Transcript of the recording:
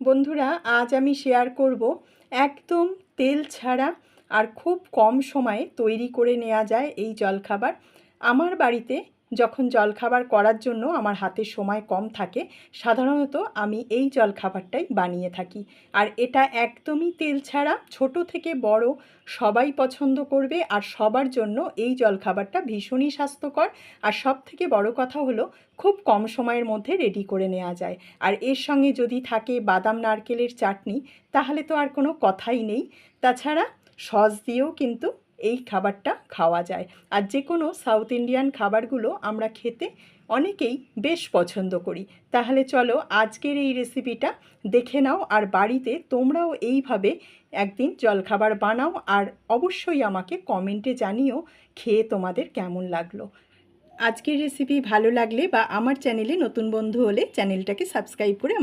বন্ধুরা, আজ আমি শেয়ার করব একদম তেল ছাড়া আর খুব কম সময়ে তৈরি করে নেওয়া যায় এই জলখাবার। আমার বাড়িতে যখন জলখাবার করার জন্য আমার হাতে সময় কম থাকে, সাধারণত আমি এই জলখাবারটাই বানিয়ে থাকি। আর এটা একদমই তেল ছাড়া, ছোট থেকে বড় সবাই পছন্দ করবে। আর সবার জন্য এই জলখাবারটা ভীষণই স্বাস্থ্যকর। আর সবথেকে বড় কথা হলো, খুব কম সময়ের মধ্যে রেডি করে নেওয়া যায়। আর এর সঙ্গে যদি থাকে বাদাম নারকেলের চাটনি, তাহলে তো আর কোনো কথাই নেই। তাছাড়া সস দিয়েও কিন্তু এই খাবারটা খাওয়া যায়। আর যে কোনো সাউথ ইন্ডিয়ান খাবারগুলো আমরা খেতে অনেকেই বেশ পছন্দ করি। তাহলে চলো আজকের এই রেসিপিটা দেখে নাও, আর বাড়িতে তোমরাও এইভাবে একদিন জলখাবার বানাও। আর অবশ্যই আমাকে কমেন্টে জানিও খেয়ে তোমাদের কেমন লাগলো। আজকের রেসিপি ভালো লাগলে বা আমার চ্যানেলে নতুন বন্ধু হলে চ্যানেলটাকে সাবস্ক্রাইব করে